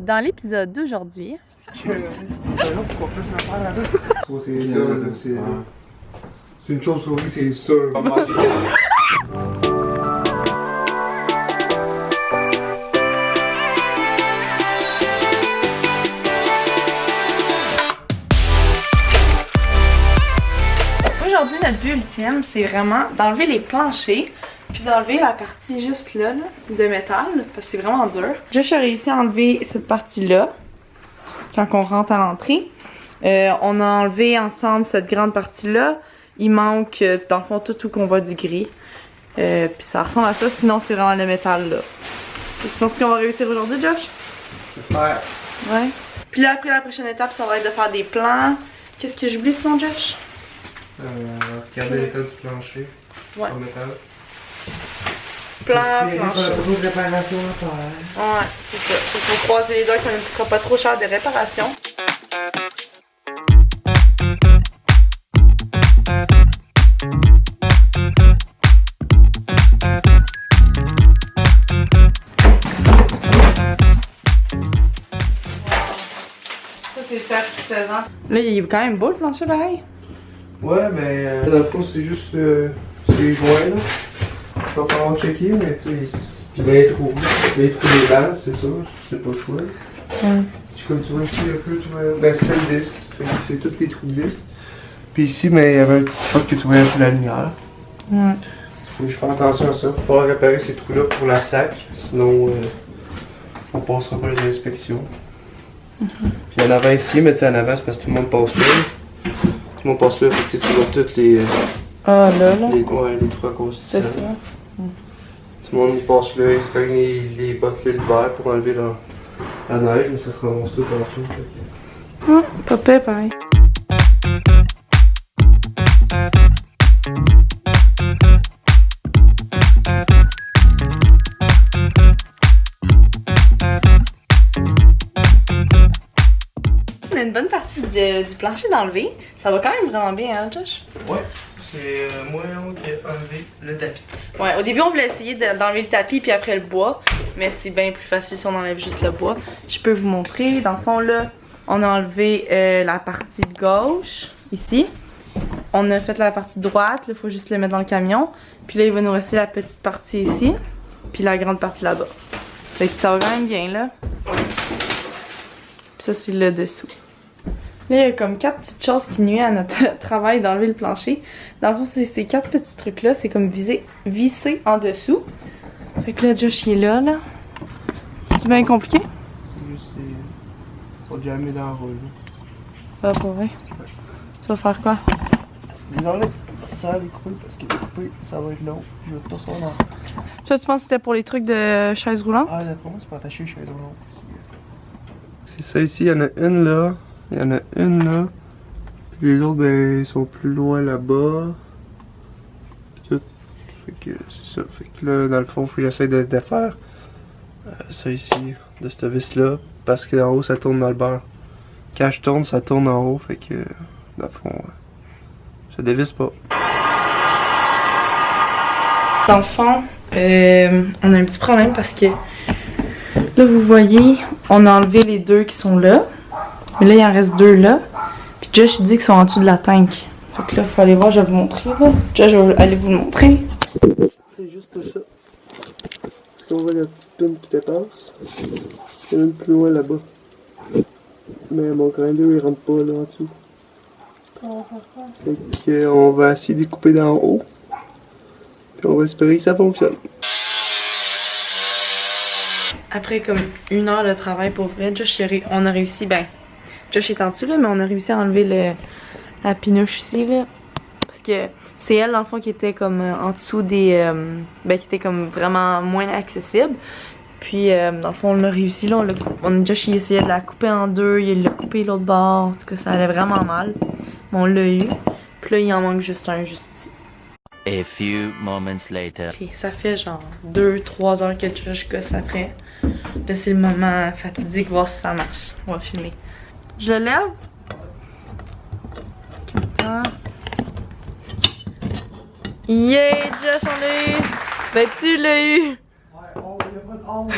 Dans l'épisode d'aujourd'hui... C'est une chose oui, c'est sûr. Aujourd'hui, notre but ultime, c'est vraiment d'enlever les planchers puis d'enlever la partie juste là, de métal, parce que c'est vraiment dur. Josh a réussi à enlever cette partie-là quand on rentre à l'entrée. On a enlevé ensemble cette grande partie-là. Il manque, dans le fond, tout qu'on voit du gris. Puis ça ressemble à ça, sinon c'est vraiment le métal là. Tu penses qu'on va réussir aujourd'hui, Josh? J'espère. Ouais. Puis là, après, la prochaine étape, ça va être de faire des plans. Qu'est-ce que j'oublie sinon, Josh? Regarder l'état du plancher. Ouais. En métal. Plan, plancher. Beaucoup de réparation à faire. Ouais, c'est ça. Il faut croiser les doigts que ça ne coûtera pas trop cher de réparation. Ça, c'est satisfaisant. Là, il est quand même beau le plancher pareil. Ouais, mais dans le fond, c'est juste ces joints là. Il va falloir checker, mais tu sais. Puis les trous des balles, c'est ça, c'est pas le choix. Ouais. Comme tu vois ici un peu, tu vois, ben c'est le vis, c'est tous les trous de vis. Puis ici, mais il y avait un petit spot que tu voyais un peu la lumière. Ouais. Faut que je fasse attention à ça. Il faudra réparer ces trous-là pour la sac, sinon on passera pas les inspections. Puis en avant ici, mais tu sais, en avant, c'est parce que tout le monde passe là. Tout le monde passe là, fait que tu vois toutes les. Ah là là. Les trous à cause de C'est ça. Tout le monde il passe là, il se cogne les bottes là l'hiver pour enlever la neige, mais ça se ramasse tout en dessous. Ah, pas pire, pareil. On a une bonne partie du plancher d'enlever. Ça va quand même vraiment bien, hein, Josh? Ouais, c'est moi qui ai enlevé le tapis. Ouais, au début, on voulait essayer d'enlever le tapis puis après le bois. Mais c'est bien plus facile si on enlève juste le bois. Je peux vous montrer. Dans le fond, là, on a enlevé la partie gauche, ici. On a fait la partie droite. Il faut juste le mettre dans le camion. Puis là, il va nous rester la petite partie ici. Puis la grande partie là-bas. Fait que ça va quand même bien, là. Puis ça, c'est le dessous. Là, il y a comme 4 petites choses qui nuisent à notre travail d'enlever le plancher. Dans le fond, c'est ces 4 petits trucs-là. C'est comme vissé en dessous. Fait que là, Josh, il est là, là. C'est-tu bien compliqué? C'est juste, faut jammer dans le rôle. Ah, pour vrai. Tu vas faire quoi? Je vais enlever ça à découper parce que découper, ça va être long. Je vais tout ça dans. Toi, tu penses que c'était pour les trucs de chaise roulante? Ah, d'après moi, c'est pas attaché chez les autres. C'est ça ici, il y en a une là. Il y en a une là. Puis les autres, ben, ils sont plus loin là-bas. Tout. Fait que c'est ça. Fait que là, dans le fond, faut que j'essaie de défaire ça ici, de cette vis-là. Parce que en haut, ça tourne dans le beurre. Quand je tourne, ça tourne en haut. Fait que, dans le fond, ça dévisse pas. Dans le fond, on a un petit problème parce que là, vous voyez, on a enlevé les 2 qui sont là. Mais là, il en reste 2 là. Puis Josh, il dit qu'ils sont en dessous de la tank. Fait que là, il faut aller voir, je vais vous montrer, là. Josh, je vais aller vous le montrer. C'est juste ça. Parce qu'on voit la petite toune qui dépasse. C'est même plus loin là-bas. Mais mon grinder, il rentre pas là en dessous. Fait que, on va essayer de découper d'en haut. Puis on va espérer que ça fonctionne. Après comme 1 heure de travail pour vrai, Josh, on a réussi, ben, Josh est en dessous là, mais on a réussi à enlever la pinouche ici là. Parce que c'est elle dans le fond qui était comme en dessous des, ben qui était comme vraiment moins accessible. Puis dans le fond on l'a réussi là, Josh il essayait de la couper en 2, il l'a coupé l'autre bord, en tout cas ça allait vraiment mal. Mais on l'a eu. Puis là il en manque juste un juste ici. A few moments later. Ok, ça fait genre 2-3 heures que Josh gosse après. Là c'est le moment fatidique, voir si ça marche. On va filmer. Je le lève. Attends. Yeah, Josh, on l'a eu! Ben, tu l'as eu! Ouais, oh, y'a pas de honte!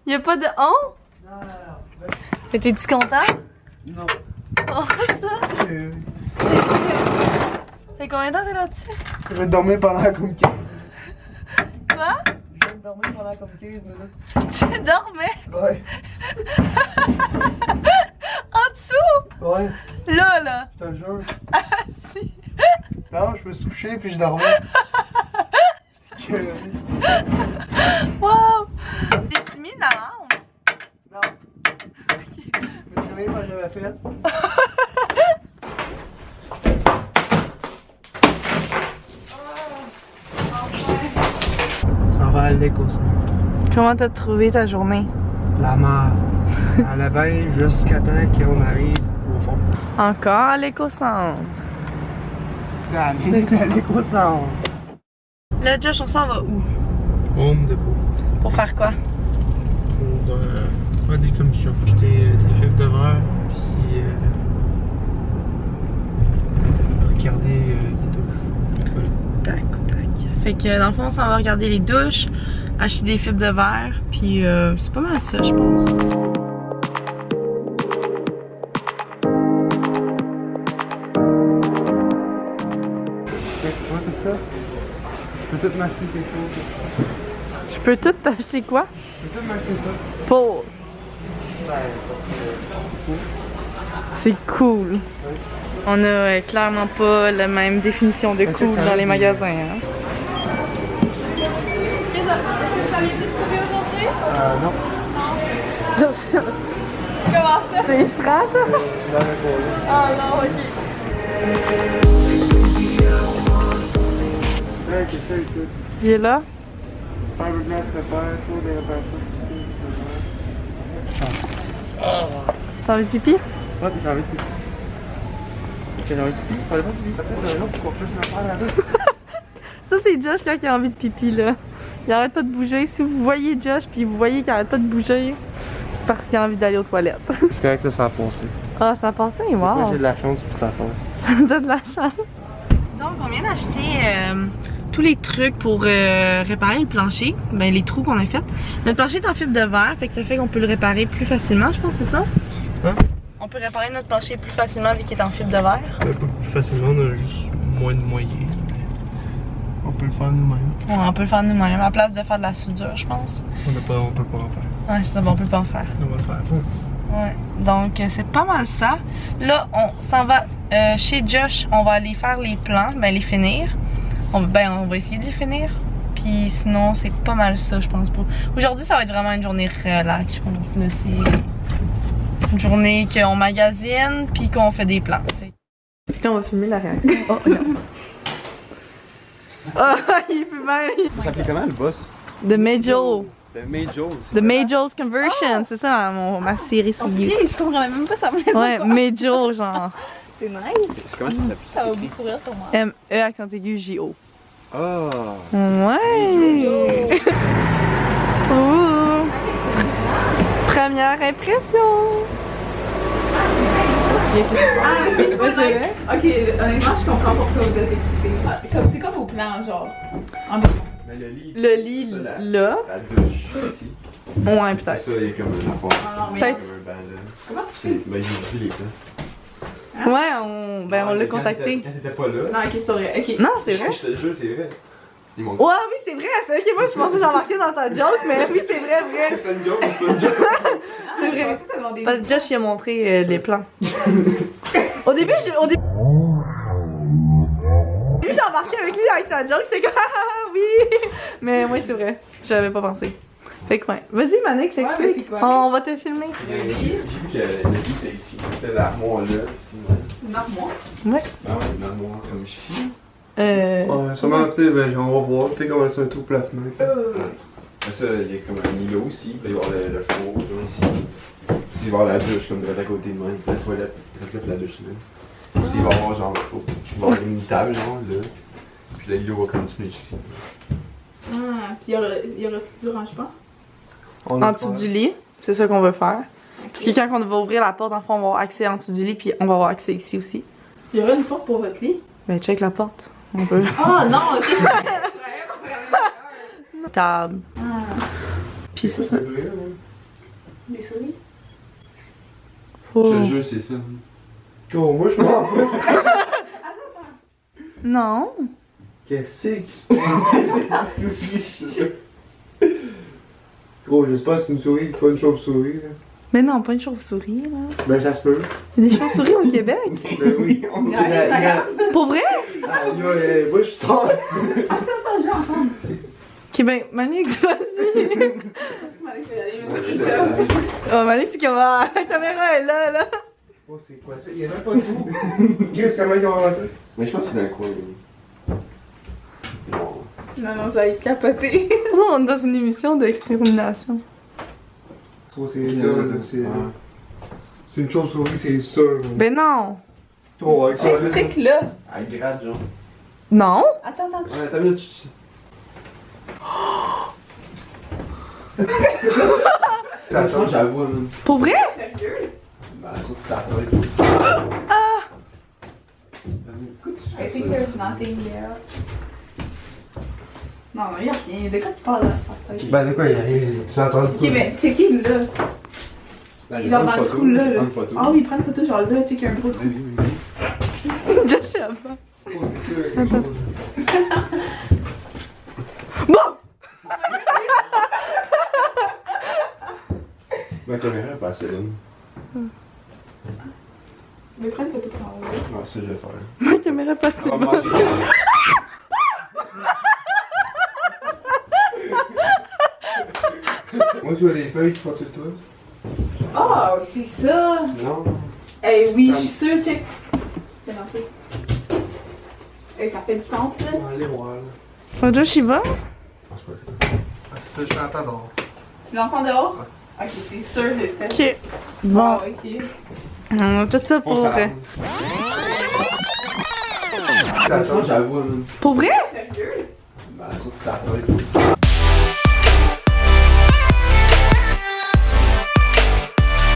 Y'a pas de on? Non, Mais t'es-tu content? Non. Oh, ça! Fait combien de temps t'es là-dessus? Je vais dormir pendant comme 15 Quoi? Je vais dormir pendant comme 15 minutes. Tu dormais? Ouais. En dessous? Ouais. Là! Je te jure. Ah, si! Non, je me suis couché puis je dormais. Wow! T'es timide dans l'âme? Non. Je me suis réveillé quand j'avais fait. Ça va aller comme ça. Comment t'as trouvé ta journée? La mer. Ça allait bien jusqu'à temps qu'on arrive au fond. Encore à l'éco-centre. T'es à l'éco-centre. Là, Josh, on s'en va où? Home Depot. Pour faire quoi? Pour faire des commissions. Acheter des fibres de verre, puis regarder les douches. Voilà. Tac, tac. Fait que dans le fond, on s'en va regarder les douches, acheter des fibres de verre, puis c'est pas mal ça, je pense. Comment t'as ça? Je peux tout m'acheter quelque chose. Je peux tout t'acheter quoi? Je peux tout m'acheter ça. Pour. C'est cool. On a clairement pas la même définition de cool dans les magasins. Hein? Est-ce que vous aviez pu trouver aujourd'hui? Non. Comment ça? T'es franc, toi? Ah non, ok. Ouais, c'est ça, écoute. Il est là? Fiberglass repère, tour des réparations. T'as envie de pipi? Ouais, j'ai envie de pipi. J'ai envie de pipi. Fallait pas pipi. Peut-être un autre pour qu'on puisse le faire là-bas. Ça, c'est Josh quand il a envie de pipi, là. Il arrête pas de bouger. Si vous voyez Josh puis vous voyez qu'il arrête pas de bouger, c'est parce qu'il a envie d'aller aux toilettes. C'est correct, là, ça a passé. Ah, ça a passé? Moi, Wow! j'ai de la chance puis ça passe. Ça me donne de la chance. Donc, on vient d'acheter tous les trucs pour réparer le plancher. Ben, les trous qu'on a fait. Notre plancher est en fibre de verre, fait que ça fait qu'on peut le réparer plus facilement, je pense, c'est ça? Hein? On peut réparer notre plancher plus facilement vu qu'il est en fibre de verre. Pas plus facilement, on a juste moins de moyens. On peut le faire nous-mêmes. Ouais, on peut le faire nous-mêmes, à la place de faire de la soudure, je pense. On peut pas en faire. Ouais, c'est ça, bon, on peut pas en faire. On va le faire. Ouais, donc c'est pas mal ça. Là, on s'en va chez Josh, on va aller faire les plans, ben les finir. On va essayer de les finir. Puis sinon, c'est pas mal ça, je pense pas. Aujourd'hui, ça va être vraiment une journée relax, je pense. Là, c'est une journée qu'on magasine, puis qu'on fait des plans. Puis là, on va filmer la réaction. Oh, non. Oh, il est plus bien. Ça s'appelait comment le boss? The Major. Le Major. The Major's Conversion, c'est ça ma série sur YouTube. Je comprends même pas ça me laisse Ouais, Major, genre. C'est nice. Comment ça s'appelle? Ça va vous sourire sur moi. M-E accent aigu J-O. Ah! Ouais! Ouh. Première impression! C'est vrai? Ok, honnêtement, je comprends pourquoi vous êtes excités. Comme c'est quoi vos plans, genre? Mais le lit. Le lit ça, là. La douche ici. Ouais, peut-être. Ça, il y a comme une affaire. Ah non, mais Peut-être. Comme un bandage. comment tu sais? C'est. Ben, j'ai vu les plans. Ouais, on l'a contacté. Quand t'étais pas là. Non, ok, c'est pas vrai. Ok. Non, c'est vrai? Je te jure, c'est vrai. Ils m'ont. Ouais, oui, c'est vrai. C'est vrai que moi, je pensais que j'embarquais dans ta joke, mais oui, c'est vrai, vrai. C'était une joke, c'était une joke. C'est vrai. Je pensais que t'as demandé. Parce que Josh, il a montré les plans. Au début, j'ai embarqué avec lui avec sa joke, j'étais comme ah oui! Mais oui, c'est vrai, j'avais pas pensé. Fait que ouais. Vas-y, Manix, Ouais, mais explique. c'est quoi? On va te filmer. J'ai vu que le lit était ici. C'était l'armoire là, ici. Une armoire. Ouais. Ah ouais, une armoire comme ici. Ouais, sûrement, tu sais, ben, on va voir. Tu sais, comment c'est un trou plat fenêtre. Ça, il y a comme un îlot aussi. Il va y avoir le four, là, ici. Puis il va y avoir la douche, comme de à côté de moi. La toilette, la douche, là. Puis il va y avoir, genre, il va y avoir une table, genre, là. Puis le îlot va continuer ici. Ah, puis y aura-tu du rangement? en dessous du lit, c'est ça qu'on veut faire. Parce que quand on va ouvrir la porte, en fond, on va avoir accès en dessous du lit, puis on va avoir accès ici aussi. Y aura une porte pour votre lit? Ben, check la porte. On peut. Ah non, ok, je croyais Table. Ah, Puis c'est ça. C'est vrai, ouais. des souris? pas. Je te jure, c'est ça. Oh, moi, je m'en fous. Non. Qu'est-ce qui se passe? C'est un sushi, ça. Gros, j'espère que c'est une souris qui fait une chauve-souris, là. Mais non, pas une chauve-souris, là. Ben, ça se peut. Il y a des chauves-souris au Québec. Ben oui, on Ouais, c'est pas grave. Pour vrai? moi, je suis sorti. Ok, ben, Manix, vas-y. Est-ce que Manix peut y aller, mais Christophe? Oh, Manix, c'est comment? La caméra est là, là. Oh, c'est quoi ça? Il y a même pas de tout. Qu'est-ce comment ils ont rentré? Mais je pense que c'est dans le coin. Là. Non. Non, non, vous allez capoter. On est dans une émission d'extermination. Oh, c'est là, c'est. C'est une chauve-souris, c'est sûr. Ben non. Oh, avec ça, là. Check là. Elle gratte, genre. Non? Attends, attends. Ouais, t'as vu, tu. Ça change la voix, même. Pour vrai? Sérieux? Ben, surtout ça attend et tout. Ah! I think there's nothing there. Non, non, y'a rien. De quoi tu parles là, ça fait? Ben, de quoi il y a rien? Tu as entendu Ok, mais checkez là. Ben, je vais Genre prendre dans une le photo, trou là. je vais là. prendre une photo. Ah oui, prends une photo, genre là, check un gros trou. Oui, oui, oui. Josh est avant. Oh, c'est sûr. Attends. Bon! Ma caméra est pas assez bonne. Mais prends une photo pour enlever. Ouais, ça, je vais faire. Ma caméra passe. On va manger. Moi, tu vois les feuilles qui font sur toi? Oh, c'est ça! Non. Eh oui, je suis sûre, check. Fais lancer. Eh, ça fait du sens là. On va aller voir, là. Oh, Josh, il va? Ah, c'est ça, je m'entends dehors. Tu l'entends dehors? Ok, c'est sûr, c'était. Ok. Bon. Ah, ok. Tout ça pour. Ça change la voix, même. Pour vrai? Sérieux? Ben, surtout ça attend et tout.